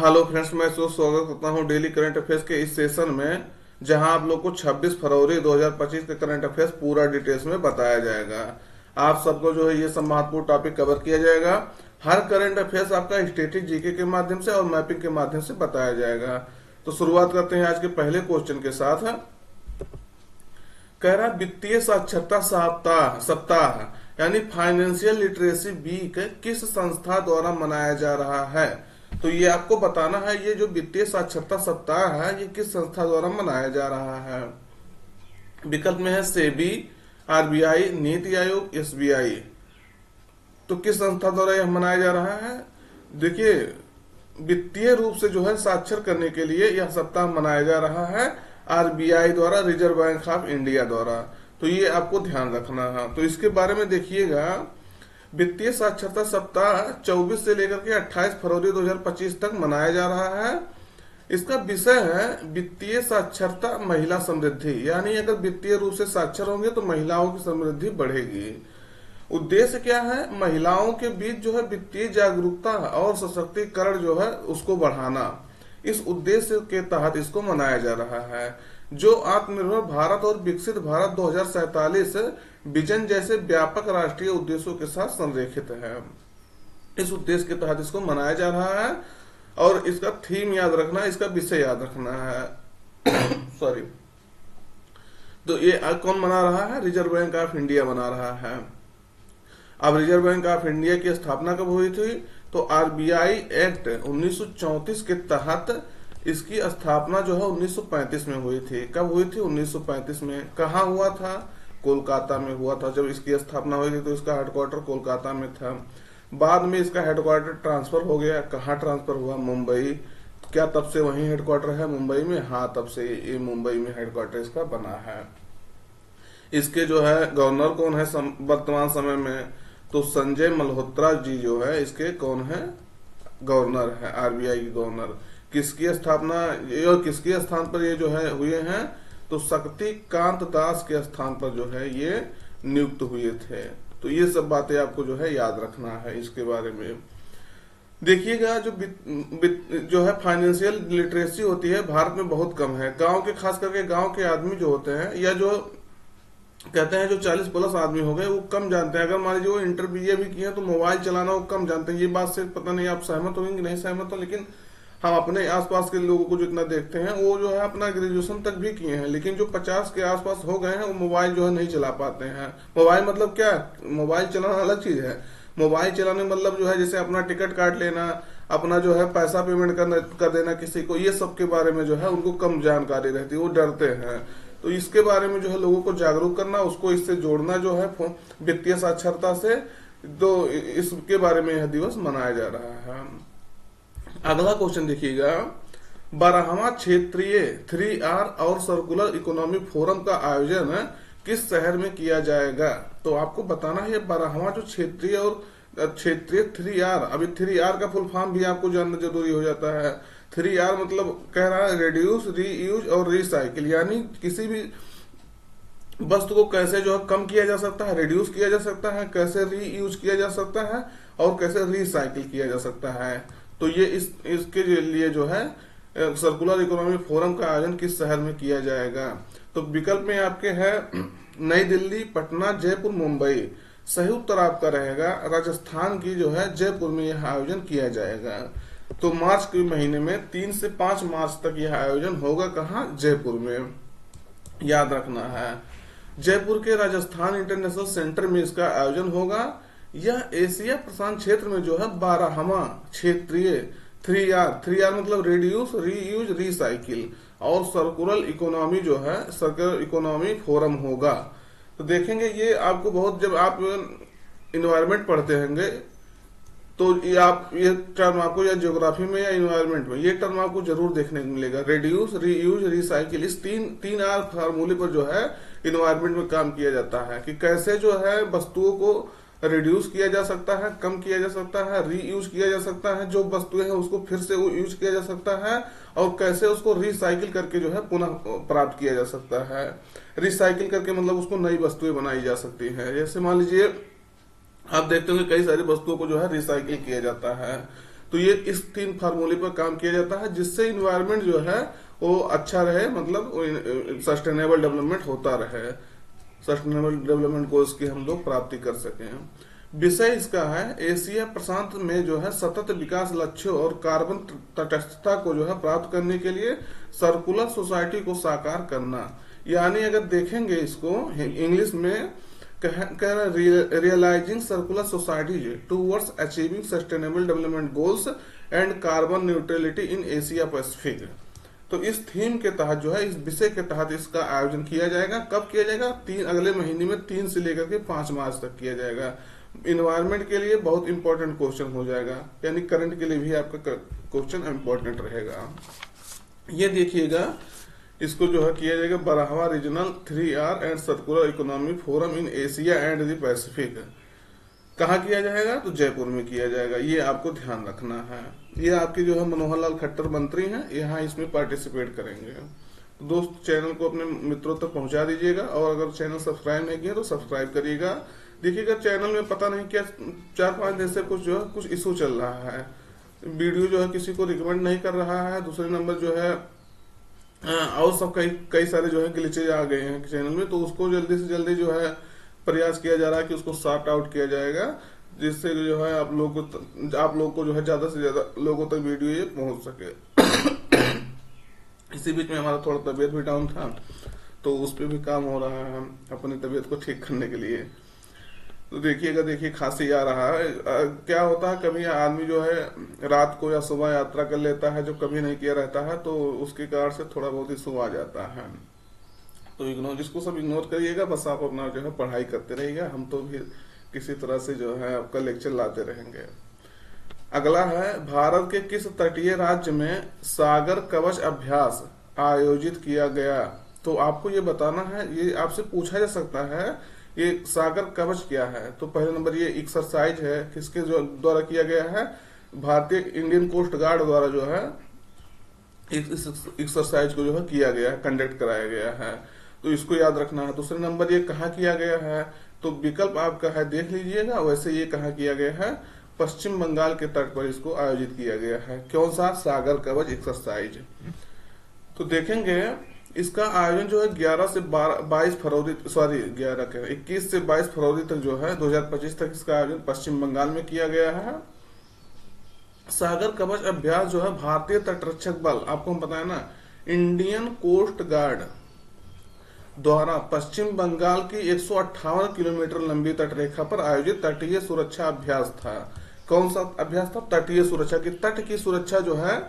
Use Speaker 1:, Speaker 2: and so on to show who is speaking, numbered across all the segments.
Speaker 1: Hello friends, मैं स्वागत करता हूं डेली करंट अफेयर्स के इस सेशन में, जहां आप लोग को 26 फरवरी 2025 के करंट अफेयर्स पूरा डिटेल्स में बताया जाएगा। आप सबको जो है ये सब महत्वपूर्ण टॉपिक कवर किया जाएगा। हर करंट अफेयर्स आपका स्टैटिक जीके के माध्यम से और मैपिंग के माध्यम से बताया जाएगा। तो शुरुआत करते हैं आज के पहले क्वेश्चन के साथ। कह रहा वित्तीय साक्षरता सप्ताह सप्ताह यानी फाइनेंशियल लिटरेसी वीक किस संस्था द्वारा मनाया जा रहा है। तो ये आपको बताना है, ये जो वित्तीय साक्षरता सप्ताह है ये किस संस्था द्वारा मनाया जा रहा है। विकल्प में है सेबी, आरबीआई, नीति आयोग, एसबीआई। तो किस संस्था द्वारा यह मनाया जा रहा है। देखिए, वित्तीय रूप से जो है साक्षर करने के लिए यह सप्ताह मनाया जा रहा है आरबीआई द्वारा, रिजर्व बैंक ऑफ इंडिया द्वारा। तो ये आपको ध्यान रखना है। तो इसके बारे में देखिएगा, वित्तीय साक्षरता सप्ताह 24 से लेकर के 28 फरवरी 2025 तक मनाया जा रहा है। इसका विषय है वित्तीय साक्षरता महिला समृद्धि, यानी अगर वित्तीय रूप से साक्षर होंगे तो महिलाओं की समृद्धि बढ़ेगी। उद्देश्य क्या है, महिलाओं के बीच जो है वित्तीय जागरूकता और सशक्तिकरण जो है उसको बढ़ाना। इस उद्देश्य के तहत इसको मनाया जा रहा है, जो आत्मनिर्भर भारत और विकसित भारत 2047 विजन जैसे व्यापक राष्ट्रीय उद्देश्यों के साथ संरेखित है। इस उद्देश्य के तहत इसको मनाया जा रहा है और इसका थीम याद रखना, इसका विषय याद रखना है। सॉरी। तो ये कौन मना रहा है, रिजर्व बैंक ऑफ इंडिया मना रहा है। अब रिजर्व बैंक ऑफ इंडिया की स्थापना कब हुई थी, तो आरबीआई एक्ट 1934 के तहत इसकी स्थापना जो है 1935 में हुई थी। कब हुई थी, 1935 में। कहाँ हुआ था, कोलकाता में हुआ था। जब इसकी स्थापना हुई थी तो इसका हेडक्वार्टर कोलकाता में था। बाद में इसका हेडक्वार्टर ट्रांसफर हो गया। कहाँ ट्रांसफर हुआ, मुंबई। क्या तब से वही हेडक्वार्टर है मुंबई में? हाँ, तब से ये मुंबई में हेडक्वार्टर इसका बना है। इसके जो है गवर्नर कौन है वर्तमान समय में, तो संजय मल्होत्रा जी जो है इसके कौन है, गवर्नर है, आरबीआई के गवर्नर। किसकी स्थापना और किसके स्थान पर ये जो है हुए हैं, तो शक्तिकांत दास के स्थान पर जो है ये नियुक्त हुए थे। तो ये सब बातें आपको जो है याद रखना है। इसके बारे में देखिएगा, जो है फाइनेंशियल लिटरेसी होती है भारत में बहुत कम है। गांव के, खास करके गांव के आदमी जो होते हैं, या जो कहते हैं जो 40 प्लस आदमी हो गए, वो कम जानते हैं। अगर मान लीजिए वो इंटरमीडिएट भी किए हैं तो मोबाइल चलाना वो कम जानते हैं। ये बात से पता नहीं आप सहमत होंगे कि नहीं सहमत हो, लेकिन हम अपने आसपास के लोगों को जितना देखते हैं वो जो है अपना ग्रेजुएशन तक भी किए हैं, लेकिन जो 50 के आसपास हो गए हैं वो मोबाइल जो है नहीं चला पाते हैं। मोबाइल मतलब क्या, मोबाइल चलाना अलग चीज है। मोबाइल चलाने मतलब जो है जैसे अपना टिकट काट लेना, अपना जो है पैसा पेमेंट कर देना किसी को, ये सब के बारे में जो है उनको कम जानकारी रहती है, वो डरते हैं। तो इसके बारे में जो है लोगों को जागरूक करना, उसको इससे जोड़ना जो है वित्तीय साक्षरता से, तो इसके बारे में यह दिवस मनाया जा रहा है। अगला क्वेश्चन देखिएगा, 12वां क्षेत्रीय 3R और सर्कुलर इकोनॉमी फोरम का आयोजन किस शहर में किया जाएगा। तो आपको बताना है 12वां जो क्षेत्रीय 3R, अभी 3R का फुल फॉर्म भी आपको जानना जरूरी हो जाता है। 3R मतलब कह रहा है रिड्यूस, रीयूज और रिसाइकिल, यानी किसी भी वस्तु को कैसे जो है कम किया जा सकता है, रिड्यूस किया जा सकता है, कैसे रीयूज किया जा सकता है और कैसे रिसाइकिल किया जा सकता है। तो ये इसके लिए जो है सर्कुलर इकोनॉमी फोरम का आयोजन किस शहर में किया जाएगा। तो विकल्प में आपके है नई दिल्ली, पटना, जयपुर, मुंबई। सही उत्तर आपका रहेगा राजस्थान की जो है जयपुर में यह आयोजन किया जाएगा। तो मार्च के महीने में 3 से 5 मार्च तक यह आयोजन होगा। कहाँ, जयपुर में, याद रखना है। जयपुर के राजस्थान इंटरनेशनल सेंटर में इसका आयोजन होगा। यह एशिया प्रशांत क्षेत्र में जो है 12वां क्षेत्रीय 3R मतलब रिड्यूस, रीयूज, रिसाइकिल और सर्कुलर इकोनॉमी जो है सर्कुलर इकोनॉमी फोरम होगा। तो देखेंगे ये आपको बहुत, जब आप इन्वायरमेंट पढ़ते होंगे तो ये टर्म आपको या ज्योग्राफी में या इन्वायरमेंट में ये टर्म आपको जरूर देखने को मिलेगा। रिड्यूस, रीयूज, रिसाइकिल, इस तीन आर फार्मूले पर जो है इन्वायरमेंट में काम किया जाता है कि कैसे जो है वस्तुओं को रिड्यूस किया जा सकता है, कम किया जा सकता है, रीयूज किया जा सकता है, जो वस्तुएं हैं उसको फिर से यूज किया जा सकता है, और कैसे उसको रिसाइकिल करके जो है पुनः प्राप्त किया जा सकता है। रिसाइकिल करके मतलब उसको नई वस्तुएं बनाई जा सकती हैं। जैसे मान लीजिए आप देखते होंगे कई सारी वस्तुओं को जो है रिसाइकिल किया जाता है। तो ये इस 3 फार्मूले पर काम किया जाता है, जिससे इन्वायरमेंट जो है वो अच्छा रहे, मतलब सस्टेनेबल डेवलपमेंट होता रहे, सस्टेनेबल डेवलपमेंट गोल्स की हम लोग प्राप्ति कर सकें। विषय इसका है एशिया प्रशांत में जो है सतत विकास लक्ष्यों और कार्बन तटस्थता को जो है प्राप्त करने के लिए सर्कुलर सोसाइटी को साकार करना। यानी अगर देखेंगे इसको इंग्लिश में कह रहा realising circular society towards achieving sustainable development goals and carbon neutrality in Asia Pacific. तो इस थीम के तहत जो है, इस विषय के तहत इसका आयोजन किया जाएगा। कब किया जाएगा? अगले महीने में 3 से लेकर के 5 मार्च तक किया जाएगा। इन्वायरमेंट के लिए बहुत इंपॉर्टेंट क्वेश्चन हो जाएगा, यानी करंट के लिए भी आपका क्वेश्चन इंपॉर्टेंट रहेगा। ये देखिएगा, इसको जो है किया जाएगा बराहवा regional 3R and circular economy forum in Asia and the Pacific. कहाँ किया जाएगा? तो जयपुर में किया जाएगा। ये आपको ध्यान रखना है। ये आपके जो है मनोहर लाल खट्टर मंत्री हैं, यहाँ इसमें पार्टिसिपेट करेंगे। तो दोस्त, चैनल को अपने मित्रों तक पहुंचा दीजिएगा, और अगर चैनल सब्सक्राइब नहीं किया तो सब्सक्राइब करिएगा। देखिएगा, चैनल में पता नहीं क्या 4-5 दिन से कुछ जो है कुछ इशू चल रहा है, वीडियो जो है किसी को रिकमेंड नहीं कर रहा है। दूसरे नंबर जो है और सब कई सारे जो है ग्लिचेज आ गए हैं चैनल में, तो उसको जल्दी से जल्दी जो है प्रयास किया जा रहा है कि उसको सॉर्ट आउट किया जाएगा, जिससे जो है आप लोग को जो है ज्यादा से ज्यादा लोगों तक वीडियो ये पहुंच सके। इसी बीच में हमारा थोड़ा तबीयत भी डाउन था, तो उस पर भी काम हो रहा है अपनी तबीयत को ठीक करने के लिए। तो देखिएगा, देखिए खांसी आ रहा है। क्या होता है, कभी आदमी जो है रात को या सुबह यात्रा कर लेता है, जो कभी नहीं किया रहता है, तो उसके कारण से थोड़ा बहुत इशू आ जाता है। तो इसको सब इग्नोर करिएगा, बस आप अपना जो है पढ़ाई करते रहिएगा। हम तो भी किसी तरह से जो है आपका लेक्चर लाते रहेंगे। अगला है, भारत के किस तटीय राज्य में सागर कवच अभ्यास आयोजित किया गया? तो आपको ये बताना है, ये आपसे पूछा जा सकता है ये सागर कवच क्या है। तो पहले नंबर ये एक्सरसाइज है, किसके द्वारा किया गया है? भारतीय इंडियन कोस्ट गार्ड द्वारा जो है इस एक्सरसाइज को जो है किया गया है, कंडक्ट कराया गया है। तो इसको याद रखना है। दूसरे नंबर ये कहाँ किया गया है? तो विकल्प आपका है, देख लीजिएगा। वैसे ये कहाँ किया गया है? पश्चिम बंगाल के तट पर इसको आयोजित किया गया है। कौन सा? सागर कवच एक्सरसाइज। तो देखेंगे इसका आयोजन जो है 21 से 22 फरवरी तक जो है 2025 तक इसका आयोजन पश्चिम बंगाल में किया गया है। सागर कवच अभ्यास जो है भारतीय तटरक्षक बल, आपको हम बताया ना, इंडियन कोस्ट गार्ड द्वारा पश्चिम बंगाल की 158 किलोमीटर लंबी तटरेखा पर आयोजित तटीय सुरक्षा अभ्यास था। कौन सा अभ्यास था? तटीय सुरक्षा की। तट की सुरक्षा जो है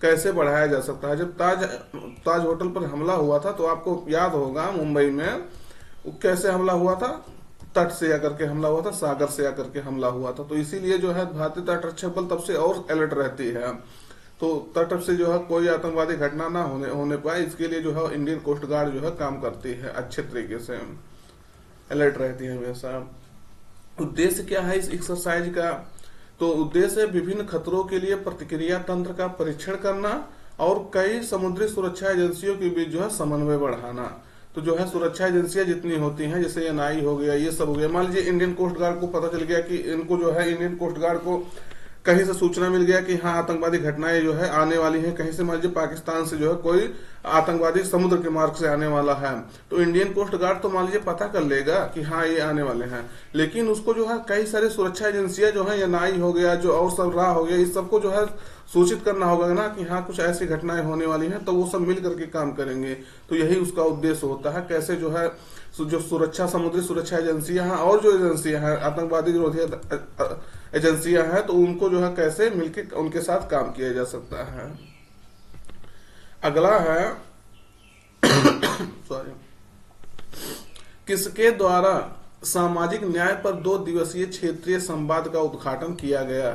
Speaker 1: कैसे बढ़ाया जा सकता है। जब ताज होटल पर हमला हुआ था, तो आपको याद होगा मुंबई में कैसे हमला हुआ था? तट से आकर के हमला हुआ था, सागर से आकर के हमला हुआ था। तो इसीलिए जो है भारतीय तटरक्षक बल तब से और अलर्ट रहती है। तो तट से जो है कोई आतंकवादी घटना ना होने पाए, इसके लिए जो है इंडियन कोस्ट गार्ड जो है काम करती है, अच्छे तरीके से अलर्ट रहती है हमेशा। उद्देश्य क्या है इस एक्सरसाइज का? तो उद्देश्य विभिन्न खतरों के लिए प्रतिक्रिया तंत्र का परीक्षण करना और कई समुद्री सुरक्षा एजेंसियों के बीच जो है समन्वय बढ़ाना। तो जो है सुरक्षा एजेंसियां जितनी होती हैं, जैसे एनआई हो गया, ये सब हो गया। मान लीजिए इंडियन कोस्ट गार्ड को पता चल गया कि इनको जो है इंडियन कोस्ट गार्ड को कहीं से सूचना मिल गया कि हाँ आतंकवादी घटनाएं जो है आने वाली हैं, कहीं से मान लीजिए पाकिस्तान से जो है कोई आतंकवादी समुद्र के मार्ग से आने वाला है, तो इंडियन कोस्ट गार्ड तो मान लीजिए पता कर लेगा कि हाँ ये आने वाले हैं। लेकिन उसको जो है कई सारी सुरक्षा एजेंसियां जो है, एनआई हो गया, जो और सब रहा हो गया, इस सबको जो है सूचित करना होगा ना कि हाँ कुछ ऐसी घटनाएं होने वाली हैं, तो वो सब मिल करके काम करेंगे। तो यही उसका उद्देश्य होता है, कैसे जो है जो सुरक्षा समुद्री सुरक्षा एजेंसियां हैं और जो एजेंसियां हैं आतंकवादी विरोधी एजेंसियां हैं, तो उनको जो है कैसे मिलके उनके साथ काम किया जा सकता है। अगला है सॉरी, किसके द्वारा सामाजिक न्याय पर 2 दिवसीय क्षेत्रीय संवाद का उद्घाटन किया गया?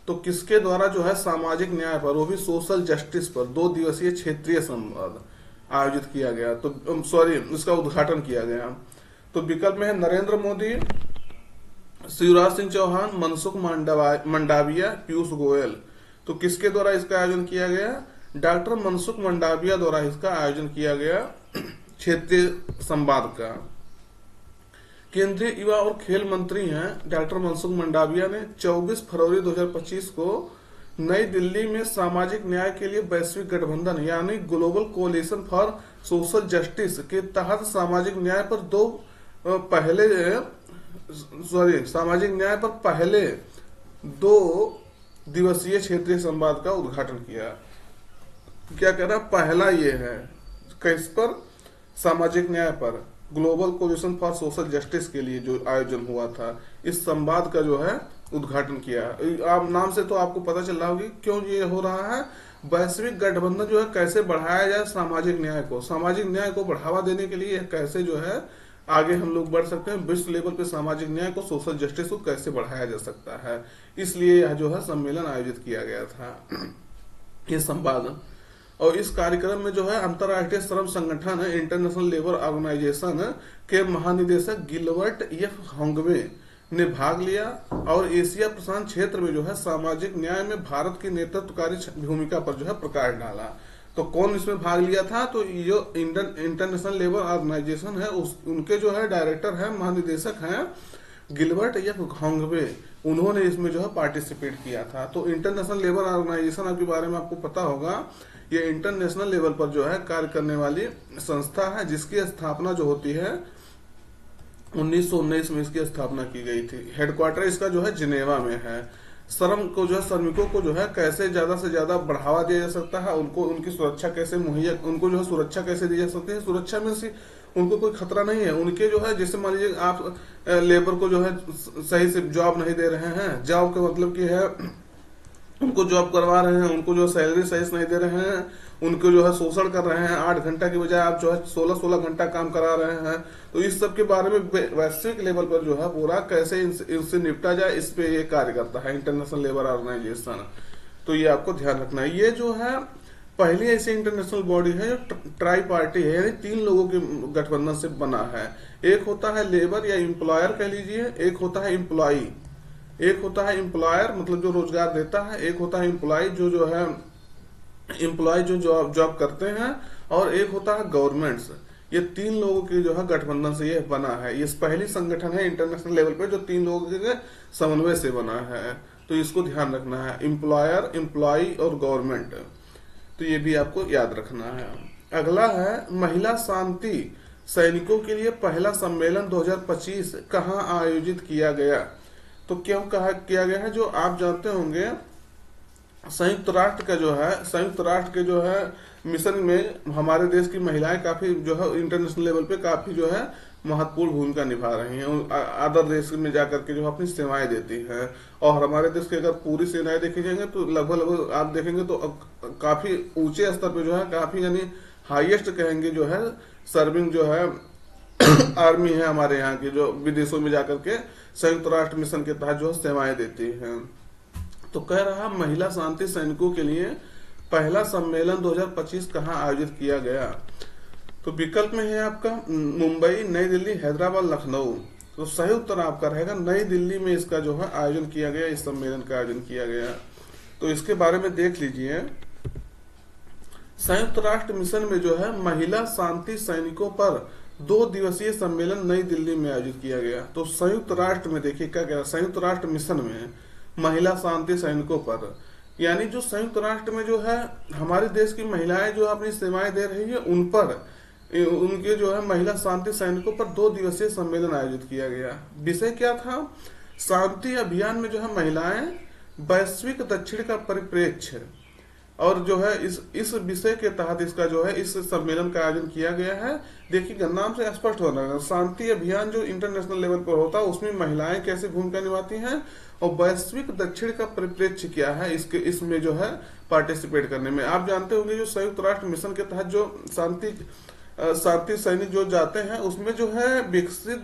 Speaker 1: तो किसके द्वारा जो है सामाजिक न्याय पर, वो भी सोशल जस्टिस पर 2 दिवसीय क्षेत्रीय संवाद आयोजित किया गया? तो सॉरी, इसका उद्घाटन किया गया। तो विकल्प में है नरेंद्र मोदी, शिवराज सिंह चौहान, मनसुख मंडाविया, पीयूष गोयल। तो किसके द्वारा इसका आयोजन किया गया? डॉक्टर मनसुख मंडाविया द्वारा इसका आयोजन किया गया क्षेत्रीय संवाद का। केंद्रीय युवा और खेल मंत्री हैं डॉक्टर मनसुख मंडाविया ने 24 फरवरी 2025 को नई दिल्ली में सामाजिक न्याय के लिए वैश्विक गठबंधन यानी global coalition for social justice के तहत सामाजिक न्याय पर पहले 2 दिवसीय क्षेत्रीय संवाद का उद्घाटन किया। क्या कह रहा, पहला ये है किस पर, सामाजिक न्याय पर global coalition for social justice के लिए जो आयोजन हुआ था, इस संवाद का जो है उद्घाटन किया। आप नाम से तो आपको पता चल रहा होगी क्यों ये हो रहा है। वैश्विक गठबंधन जो है कैसे बढ़ाया जाए सामाजिक न्याय को बढ़ावा देने के लिए कैसे जो है आगे हम लोग बढ़ सकते हैं, विश्व लेवल पे सामाजिक न्याय को, सोशल जस्टिस को कैसे बढ़ाया जा सकता है, इसलिए यह जो है सम्मेलन आयोजित किया गया था, ये संवाद। और इस कार्यक्रम में जो है अंतर्राष्ट्रीय श्रम संगठन इंटरनेशनल लेबर ऑर्गेनाइजेशन के महानिदेशक गिलबर्ट एफ होंगवे ने भाग लिया और एशिया प्रशांत क्षेत्र में जो है सामाजिक न्याय में भारत की नेतृत्वकारी भूमिका पर जो है प्रकाश डाला। तो कौन इसमें भाग लिया था, तो जो इंटरनेशनल लेबर ऑर्गेनाइजेशन है उनके जो है डायरेक्टर है, महानिदेशक हैं गिलबर्ट एफ होंगवे, उन्होंने इसमें जो है पार्टिसिपेट किया था। तो इंटरनेशनल लेबर ऑर्गेनाइजेशन के बारे में आपको पता होगा, ये इंटरनेशनल लेवल पर जो है कार्य करने वाली संस्था है, जिसकी स्थापना जो होती है 1919 में इसकी स्थापना की गई थी। हेडक्वार्टर इसका जो है जिनेवा में है। श्रम को जो है, श्रमिकों को जो है कैसे ज्यादा से ज्यादा बढ़ावा दिया जा सकता है, उनको उनकी सुरक्षा कैसे मुहैया, उनको जो है सुरक्षा कैसे दी जा सकती है। सुरक्षा में से उनको कोई खतरा नहीं है, उनके जो है जैसे मान लीजिए आप लेबर को जो है सही से जॉब नहीं दे रहे हैं, जॉब का मतलब की है उनको जॉब करवा रहे हैं, उनको जो सैलरी सही से नहीं दे रहे हैं, उनको जो है शोषण कर रहे हैं, 8 घंटा की बजाय आप जो है 16-16 घंटा काम करा रहे हैं। तो इस सब के बारे में वैश्विक लेवल पर जो है पूरा कैसे इनसे निपटा जाए, इस पे ये कार्य करता है इंटरनेशनल लेबर ऑर्गेनाइजेशन। तो ये आपको ध्यान रखना है। ये जो है पहली ऐसी इंटरनेशनल बॉडी है जो ट्राई पार्टी है, यानी 3 लोगों के गठबंधन से बना है। एक होता है लेबर या एम्प्लॉयर कह लीजिए, एक होता है एम्प्लॉई, एक होता है एम्प्लॉयर मतलब जो रोजगार देता है, एक होता है एम्प्लॉय जो है एम्प्लॉय जो जॉब करते हैं, और एक होता है गवर्नमेंट्स। ये 3 लोगों की जो है गठबंधन से ये बना है। ये पहली संगठन है इंटरनेशनल लेवल पे जो 3 लोगों के समन्वय से बना है। तो इसको ध्यान रखना है, एम्प्लॉयर, एम्प्लॉय और गवर्नमेंट। तो ये भी आपको याद रखना है। अगला है महिला शांति सैनिकों के लिए पहला सम्मेलन 2025 कहाँ आयोजित किया गया। तो क्यों किया गया है, जो आप जानते होंगे संयुक्त राष्ट्र का जो है, संयुक्त राष्ट्र के जो है मिशन में हमारे देश की महिलाएं काफी जो है इंटरनेशनल लेवल पे काफी जो है महत्वपूर्ण भूमिका निभा रही हैं। अदर देश में जाकर के जो अपनी सेवाएं देती हैं। और हमारे देश की अगर पूरी सेनाएं देखी जाएंगे तो लगभग आप देखेंगे तो काफी ऊंचे स्तर पे जो है, काफी यानी हाईएस्ट कहेंगे जो है सर्विंग जो है आर्मी है हमारे यहाँ की, जो विदेशों में जाकर के संयुक्त राष्ट्र मिशन के तहत जो सेवाएं देती है। तो कह रहा महिला शांति सैनिकों के लिए पहला सम्मेलन 2025 कहाँ आयोजित किया गया। तो विकल्प में है आपका मुंबई, नई दिल्ली, हैदराबाद, लखनऊ। तो सही उत्तर आपका रहेगा नई दिल्ली में इसका जो है आयोजन किया गया, इस सम्मेलन का आयोजन किया गया। तो इसके बारे में देख लीजिए। संयुक्त राष्ट्र मिशन में जो है महिला शांति सैनिकों पर 2 दिवसीय सम्मेलन नई दिल्ली में आयोजित किया गया। तो संयुक्त राष्ट्र में देखिए क्या कह रहा, संयुक्त राष्ट्र मिशन में महिला शांति सैनिकों पर, यानी जो संयुक्त राष्ट्र में जो है हमारे देश की महिलाएं जो अपनी सेवाएं दे रही है उन पर, उनके जो है महिला शांति सैनिकों पर 2 दिवसीय सम्मेलन आयोजित किया गया। विषय क्या था, शांति अभियान में जो है महिलाएं, वैश्विक दक्षिण का परिप्रेक्ष्य। और जो है इस विषय के तहत इसका जो है इस सम्मेलन का आयोजन किया गया है। देखिए नाम से स्पष्ट हो रहा है, शांति अभियान जो इंटरनेशनल लेवल पर होता है उसमें महिलाएं कैसे भूमिका निभाती हैं और वैश्विक दक्षिण का परिप्रेक्ष्य क्या है इसमें जो है पार्टिसिपेट करने में। आप जानते होंगे जो संयुक्त राष्ट्र मिशन के तहत जो शांति सैनिक जो जाते हैं उसमें जो है विकसित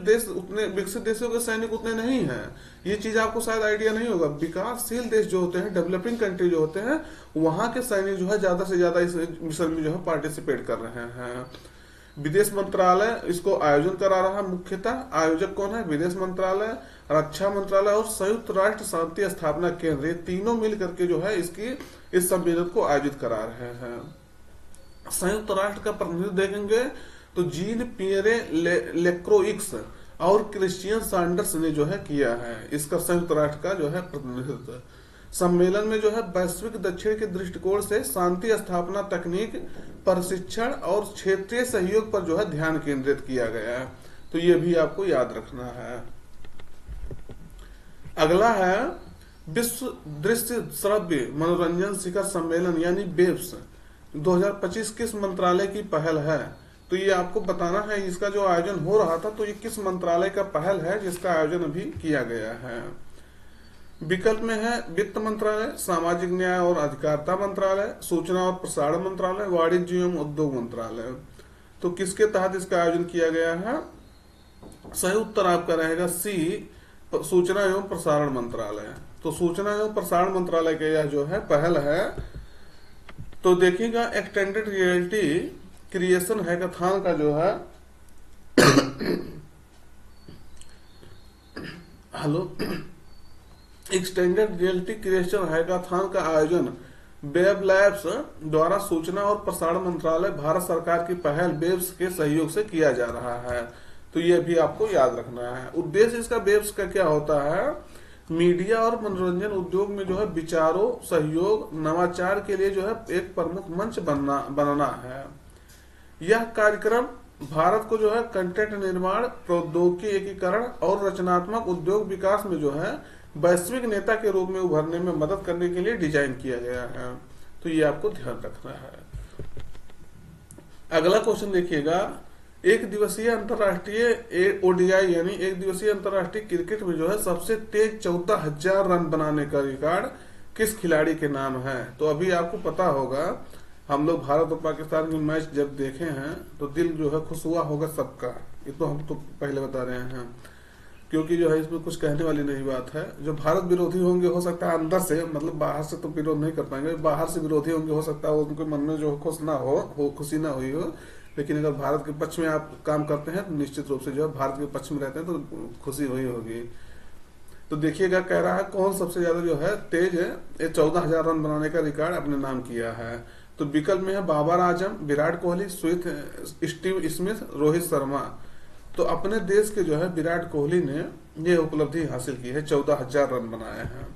Speaker 1: देशों के सैनिक उतने नहीं हैं। ये चीज आपको शायद आइडिया नहीं होगा। विकासशील देश जो होते हैं, डेवलपिंग कंट्री जो होते हैं, वहां के सैनिक जो है ज्यादा से ज्यादा इस मिशन में जो है पार्टिसिपेट कर रहे हैं। विदेश मंत्रालय इसको आयोजन करा रहा है। मुख्यतः आयोजक कौन है, विदेश मंत्रालय, रक्षा मंत्रालय और संयुक्त राष्ट्र शांति स्थापना केंद्र, ये तीनों मिल करके जो है इस सम्मेलन को आयोजित करा रहे हैं। संयुक्त राष्ट्र का प्रतिनिधित्व देखेंगे तो जीन पियरे लेक्रोइक्स और क्रिश्चियन सैंडर्स ने जो है किया है इसका संयुक्त राष्ट्र का जो है प्रतिनिधित्व। सम्मेलन में जो है वैश्विक दक्षिण के दृष्टिकोण से शांति स्थापना तकनीक, प्रशिक्षण और क्षेत्रीय सहयोग पर जो है ध्यान केंद्रित किया गया है। तो ये भी आपको याद रखना है। अगला है विश्व दृश्य श्रव्य मनोरंजन शिखर सम्मेलन यानी वेब्स 2025 किस मंत्रालय की पहल है? तो ये आपको बताना है, इसका जो आयोजन हो रहा था तो ये किस मंत्रालय का पहल है जिसका आयोजन अभी किया गया है। विकल्प में है वित्त मंत्रालय, सामाजिक न्याय और अधिकारिता मंत्रालय, सूचना और प्रसारण मंत्रालय, वाणिज्य एवं उद्योग मंत्रालय। तो किसके तहत इसका आयोजन किया गया है? सही उत्तर आपका रहेगा सी, सूचना एवं प्रसारण मंत्रालय। तो सूचना एवं प्रसारण मंत्रालय का यह जो है पहल है। तो देखिएगा एक्सटेंडेड रियलिटी क्रिएशन हैकाथॉन का जो है hello extended reality creation hackathon का आयोजन वेब लैब्स द्वारा सूचना और प्रसारण मंत्रालय भारत सरकार की पहल वेब्स के सहयोग से किया जा रहा है। तो ये भी आपको याद रखना है। उद्देश्य इसका वेब्स का क्या होता है? मीडिया और मनोरंजन उद्योग में जो है विचारों, सहयोग, नवाचार के लिए जो है एक प्रमुख मंच बनाना है। यह कार्यक्रम भारत को जो है कंटेंट निर्माण, प्रौद्योगिकी एकीकरण और रचनात्मक उद्योग विकास में जो है वैश्विक नेता के रूप में उभरने में मदद करने के लिए डिजाइन किया गया है। तो ये आपको ध्यान रखना है। अगला क्वेश्चन देखिएगा, एक दिवसीय अंतर्राष्ट्रीय ओडीआई यानी एक दिवसीय अंतर्राष्ट्रीय क्रिकेट में जो है सबसे तेज 14,000 रन बनाने का रिकॉर्ड किस खिलाड़ी के नाम है? तो अभी आपको पता होगा, हम लोग भारत और पाकिस्तान की मैच जब देखे हैं तो दिल जो है खुश हुआ होगा सबका। ये तो हम तो पहले बता रहे हैं, क्योंकि जो है इसमें कुछ कहने वाली नहीं बात है। जो भारत विरोधी होंगे हो सकता है अंदर से, मतलब बाहर से तो विरोध नहीं कर पाएंगे, बाहर से विरोधी होंगे हो सकता है उनके मन में जो खुश ना हो खुशी ना हुई हो, लेकिन अगर भारत के पक्ष में आप काम करते हैं तो निश्चित रूप से जो है भारत के पक्ष में रहते हैं तो खुशी हुई होगी। तो देखिएगा, कह रहा है कौन सबसे ज्यादा जो है तेज है 14,000 रन बनाने का रिकॉर्ड अपने नाम किया है। तो विकल्प में है बाबर आजम, विराट कोहली, स्टीव स्मिथ, रोहित शर्मा। तो अपने देश के जो है विराट कोहली ने ये उपलब्धि हासिल की है, 14,000 रन बनाए हैं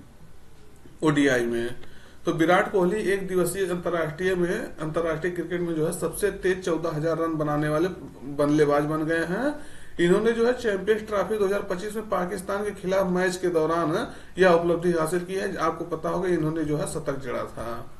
Speaker 1: ओडीआई में। तो विराट कोहली एक दिवसीय अंतर्राष्ट्रीय क्रिकेट में जो है सबसे तेज 14,000 रन बनाने वाले बल्लेबाज बन गए हैं। इन्होंने जो है चैंपियंस ट्रॉफी 2025 में पाकिस्तान के खिलाफ मैच के दौरान यह उपलब्धि हासिल की है। आपको पता होगा इन्होंने जो है शतक जड़ा था।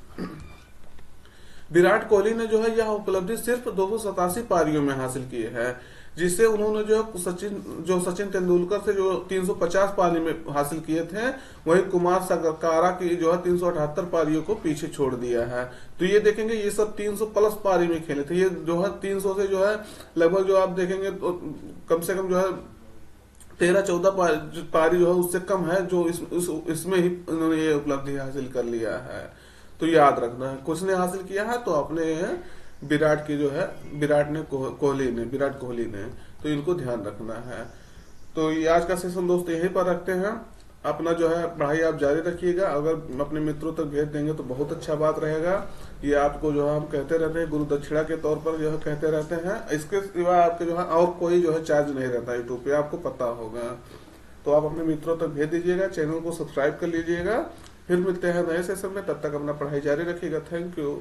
Speaker 1: विराट कोहली ने जो है यह उपलब्धि सिर्फ 287 पारियों में हासिल की है, जिससे उन्होंने जो सचिन तेंदुलकर से जो 350 पारी में हासिल किए थे, वही कुमार संगकारा की जो है 378 पारियों को पीछे छोड़ दिया है। तो ये देखेंगे ये सब 300 प्लस पारी में खेले थे। ये जो है 300 से जो है लगभग जो आप देखेंगे तो कम से कम जो है 13-14 पारी जो है उससे कम है, जो इसमें ही उन्होंने ये उपलब्धि हासिल कर लिया है। तो याद रखना है, किसने हासिल किया है? तो अपने विराट कोहली ने। तो इनको ध्यान रखना है। तो ये आज का सेशन दोस्त यहीं पर रखते हैं। अपना जो है पढ़ाई आप जारी रखिएगा। अगर अपने मित्रों तक भेज देंगे तो बहुत अच्छा बात रहेगा। ये आपको जो है हम कहते रहते हैं, गुरु दक्षिणा के तौर पर जो है कहते रहते हैं। इसके सिवा आपके जो है और कोई जो है चार्ज नहीं रहता यूट्यूब पे, आपको पता होगा। तो आप अपने मित्रों तक भेज दीजिएगा, चैनल को सब्सक्राइब कर लीजिएगा। फिर मिलते हैं नए सेशन में, तब तक अपना पढ़ाई जारी रखिएगा। Thank you.